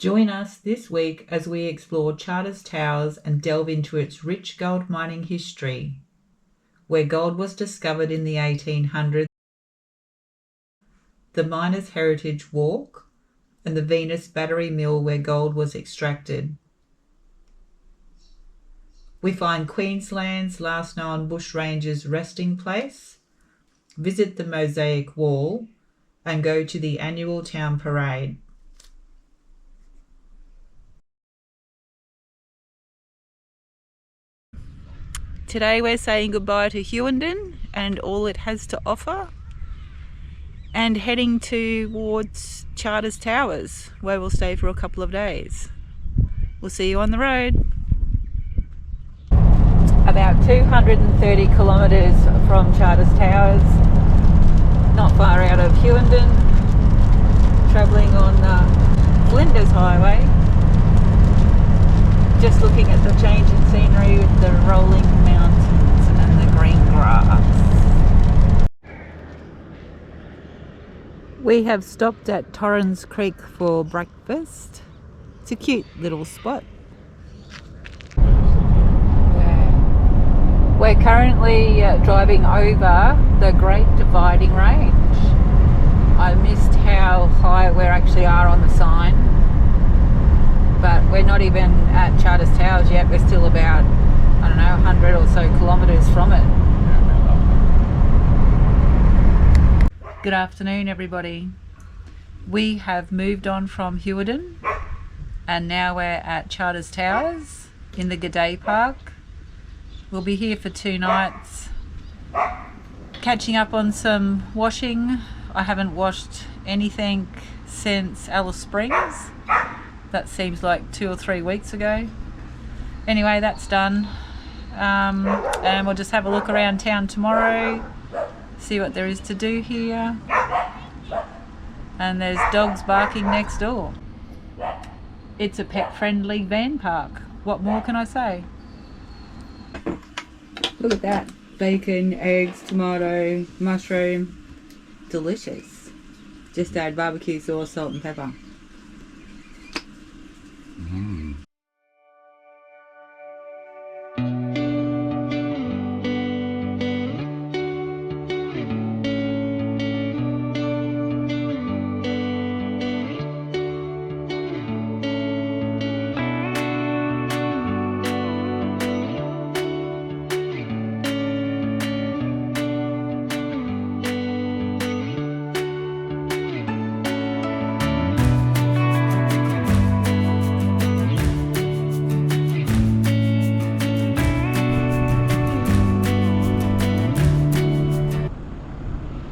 Join us this week as we explore Charters Towers and delve into its rich gold mining history, where gold was discovered in the 1800s, the Miners' Heritage Walk, and the Venus Battery Mill where gold was extracted. We find Queensland's last known bushrangers' resting place, visit the Mosaic Wall, and go to the annual town parade. Today we're saying goodbye to Hughenden and all it has to offer, and heading towards Charters Towers, where we'll stay for a couple of days. We'll see you on the road. About 230 kilometres from Charters Towers, not far out of Hughenden, travelling on Flinders Highway. Just looking at the change in scenery with the rolling mountains and the green grass. We have stopped at Torrens Creek for breakfast. It's a cute little spot. We're currently driving over the Great Dividing Range. I missed how high we actually are on the sign, but we're not even at Charters Towers yet. We're still about, 100 or so kilometres from it. Good afternoon, everybody. We have moved on from Hughenden and now we're at Charters Towers in the G'day Park. We'll be here for 2 nights, catching up on some washing. I haven't washed anything since Alice Springs. That seems like 2 or 3 weeks ago. Anyway, that's done. And we'll just have a look around town tomorrow, see what there is to do here. And there's dogs barking next door. It's a pet-friendly van park. What more can I say? Look at that. Bacon, eggs, tomato, mushroom. Delicious. Just add barbecue sauce, salt and pepper.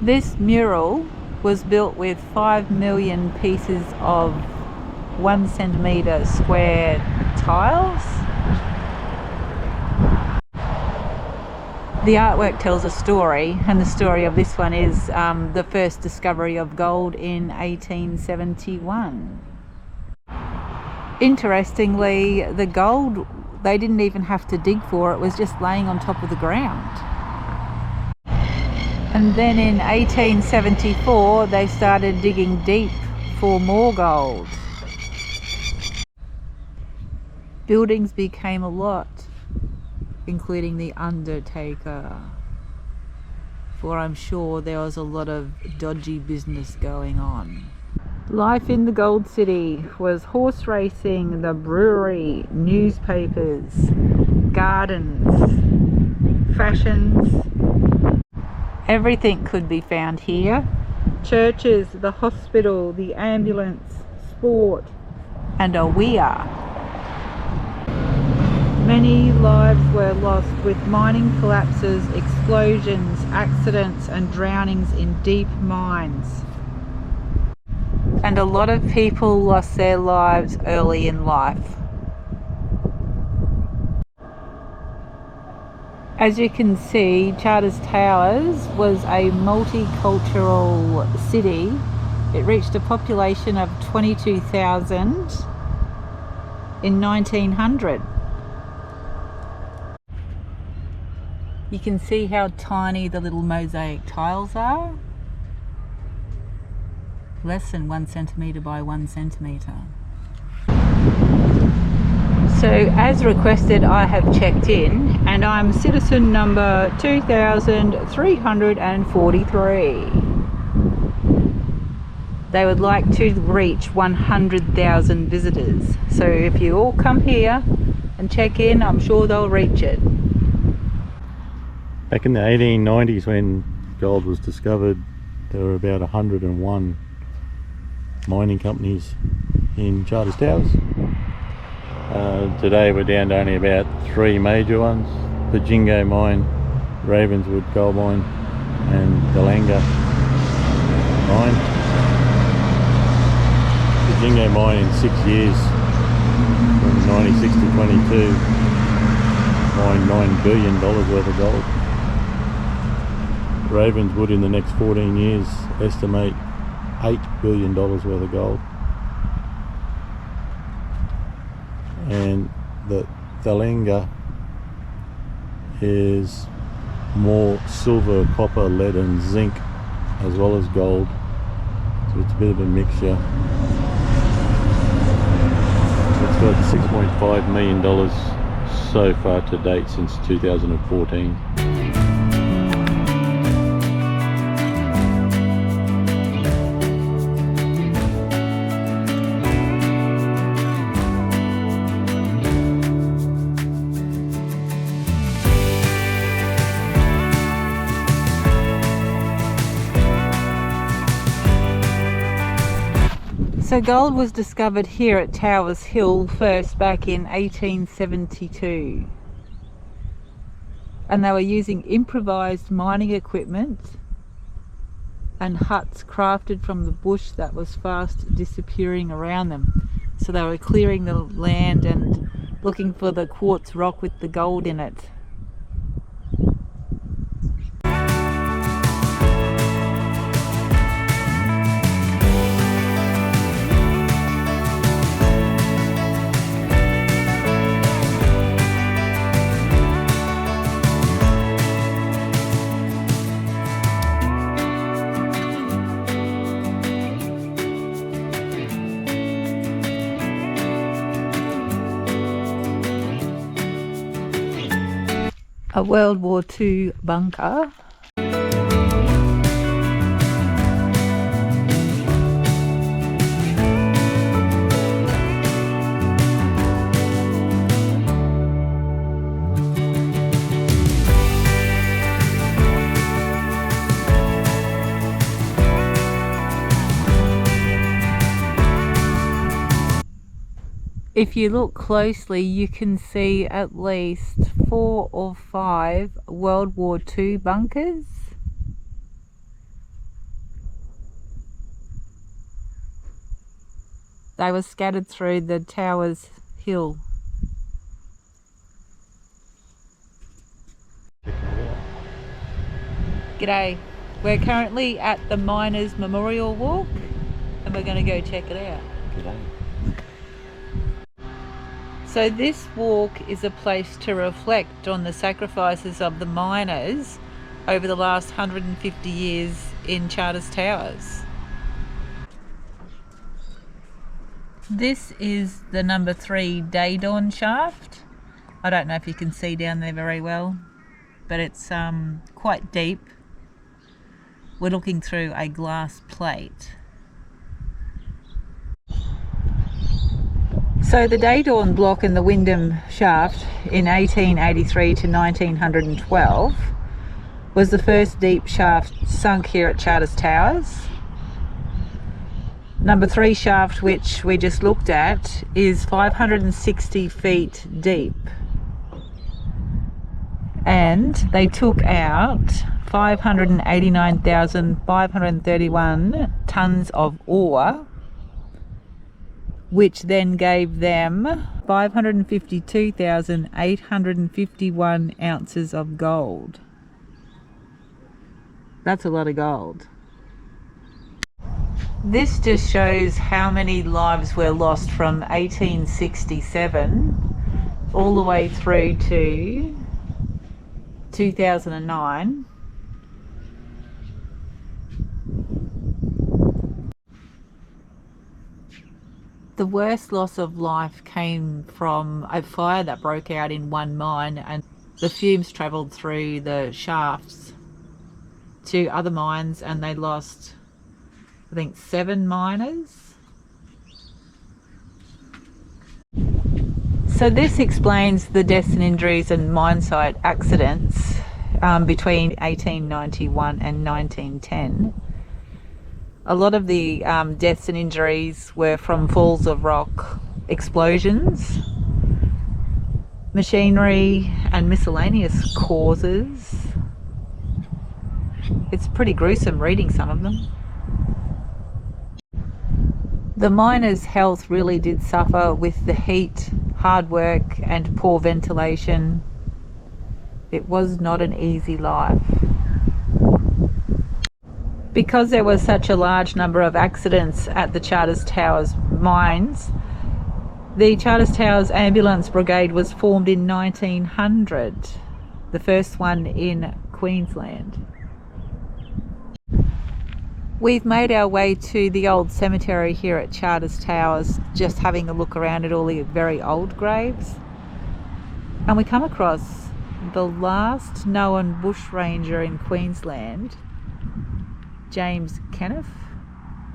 This mural was built with 5 million pieces of 1 centimetre square tiles. The artwork tells a story, and the story of this one is the first discovery of gold in 1871. Interestingly, the gold, they didn't even have to dig for it, it was just laying on top of the ground. And then in 1874 they started digging deep for more gold. Buildings became a lot, including the undertaker, for I'm sure there was a lot of dodgy business going on. Life in the Gold City was horse racing, the brewery, newspapers, gardens, fashions. Everything could be found here. Churches, the hospital, the ambulance, sport, and a weir. Many lives were lost with mining collapses, explosions, accidents, and drownings in deep mines. And a lot of people lost their lives early in life. As you can see, Charters Towers was a multicultural city. It reached a population of 22,000 in 1900. You can see how tiny the little mosaic tiles are. Less than 1 centimetre by 1 centimetre. So as requested, I have checked in and I'm citizen number 2343. They would like to reach 100,000 visitors. So if you all come here and check in, I'm sure they'll reach it. Back in the 1890s when gold was discovered, there were about 101 mining companies in Charters Towers. Today we're down to only about 3 major ones: Hughenden mine, Ravenswood gold mine and Travellingaustralia mine. Hughenden mine in 6 years, from 96 to 22, mined $9 billion worth of gold. Ravenswood in the next 14 years estimate $8 billion worth of gold. And the Thavanga is more silver, copper, lead and zinc as well as gold, so it's a bit of a mixture. It's got $6.5 million so far to date since 2014. So gold was discovered here at Towers Hill first back in 1872, and they were using improvised mining equipment and huts crafted from the bush that was fast disappearing around them. So they were clearing the land and looking for the quartz rock with the gold in it. A World War II bunker. If you look closely, you can see at least 4 or 5 World War II bunkers. They were scattered through the Towers Hill. G'day, we're currently at the Miners' Memorial Walk and we're going to go check it out. G'day. So this walk is a place to reflect on the sacrifices of the miners over the last 150 years in Charters Towers. This is the number 3 day dawn shaft. I don't know if you can see down there very well, but it's quite deep. We're looking through a glass plate. So the Day Dawn block in the Wyndham shaft in 1883 to 1912 was the first deep shaft sunk here at Charters Towers. Number 3 shaft, which we just looked at, is 560 feet deep. And they took out 589,531 tonnes of ore, which then gave them 552,851 ounces of gold. That's a lot of gold. This just shows how many lives were lost from 1867 all the way through to 2009. The worst loss of life came from a fire that broke out in one mine, and the fumes travelled through the shafts to other mines, and they lost, I think, 7 miners. So this explains the deaths and injuries and mine site accidents between 1891 and 1910. A lot of the deaths and injuries were from falls of rock, explosions, machinery and miscellaneous causes. It's pretty gruesome reading some of them. The miners' health really did suffer with the heat, hard work and poor ventilation. It was not an easy life. Because there was such a large number of accidents at the Charters Towers mines, the Charters Towers Ambulance Brigade was formed in 1900, the first one in Queensland. We've made our way to the old cemetery here at Charters Towers, just having a look around at all the very old graves. And we come across the last known bushranger in Queensland, James Kenneth.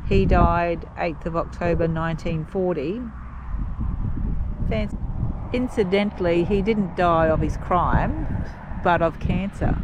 He died 8th of October 1940. Incidentally, he didn't die of his crime, but of cancer.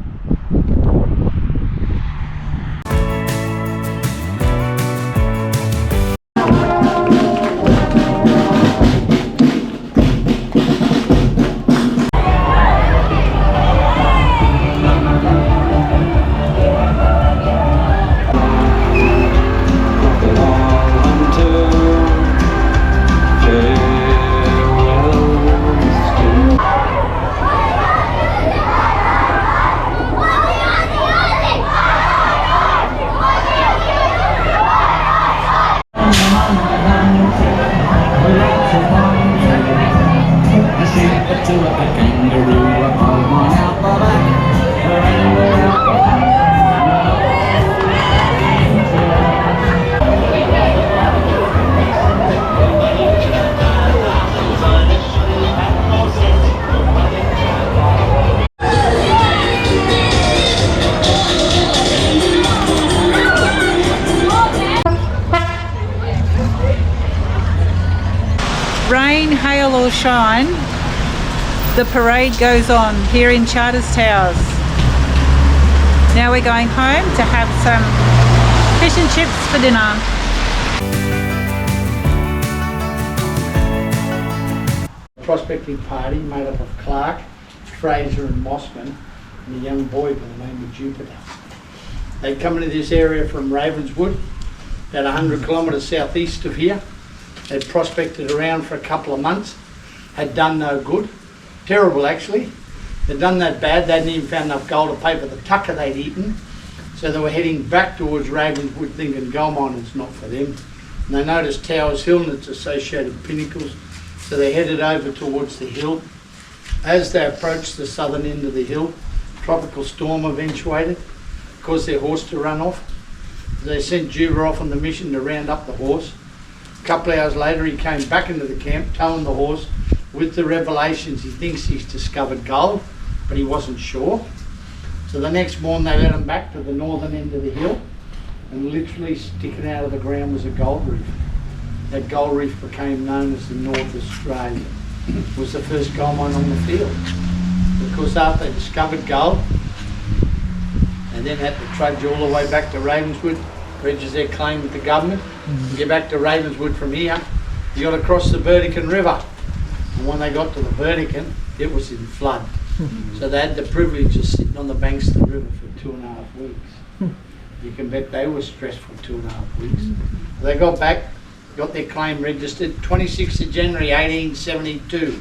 Rain, hail or shine, the parade goes on here in Charters Towers. Now we're going home to have some fish and chips for dinner. Prospecting party made up of Clark, Fraser and Mossman and a young boy by the name of Jupiter. They'd come into this area from Ravenswood, about 100 kilometres southeast of here. They'd prospected around for a couple of months, had done no good. Terrible actually. They'd done that bad, they hadn't even found enough gold to pay for the tucker they'd eaten. So they were heading back towards Ravenswood thinking gold mining's not for them. And they noticed Towers Hill and its associated pinnacles, so they headed over towards the hill. As they approached the southern end of the hill, tropical storm eventuated, caused their horse to run off. They sent Juba off on the mission to round up the horse. A couple of hours later he came back into the camp towing the horse with the revelations he thinks he's discovered gold, but he wasn't sure. So the next morning they led him back to the northern end of the hill, and literally sticking out of the ground was a gold reef. That gold reef became known as the North Australia. It was the first gold mine on the field. Because after they discovered gold, and then had to trudge all the way back to Ravenswood, register their claim with the government, and get back to Ravenswood from here, you got to cross the Burdekin River. And when they got to the Burdekin, it was in flood. So they had the privilege of sitting on the banks of the river for 2.5 weeks. You can bet they were stressed for 2.5 weeks. They got back, got their claim registered. 26th of January 1872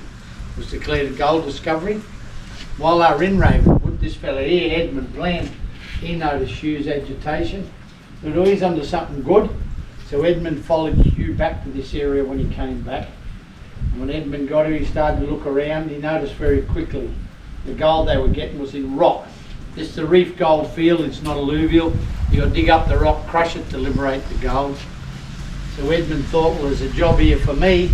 was declared a gold discovery. While they were in Ravenswood, this fella here, Edmund Bland, he noticed Hugh's agitation. But he's under something good. So Edmund followed Hugh back to this area when he came back. And when Edmund got here, he started to look around. He noticed very quickly the gold they were getting was in rock. This is the reef gold field, it's not alluvial. You got to dig up the rock, crush it to liberate the gold. So Edmund thought, well, there's a job here for me.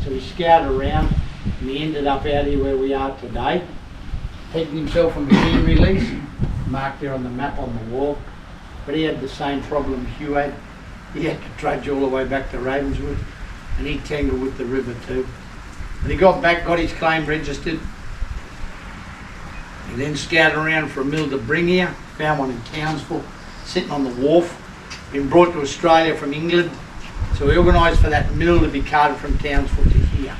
So he scouted around and he ended up out here where we are today. Pegged himself a machine release, marked there on the map on the wall. But he had the same problem Hugh had. He had to trudge all the way back to Ravenswood, and he tangled with the river too. And he got back, got his claim registered. He then scouted around for a mill to bring here, found one in Townsville, sitting on the wharf, been brought to Australia from England. So we organised for that mill to be carted from Townsville to here.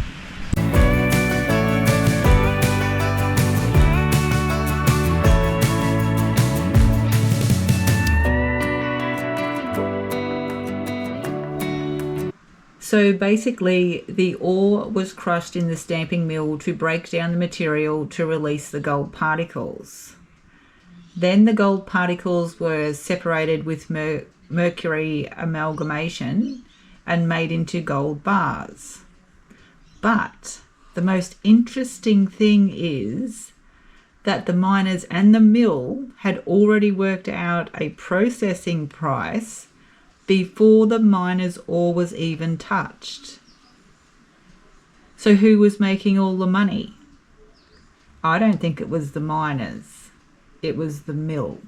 So basically the ore was crushed in the stamping mill to break down the material to release the gold particles. Then the gold particles were separated with mercury amalgamation and made into gold bars. But the most interesting thing is that the miners and the mill had already worked out a processing price before the miners' ore was even touched. So who was making all the money? I don't think it was the miners. It was the mill.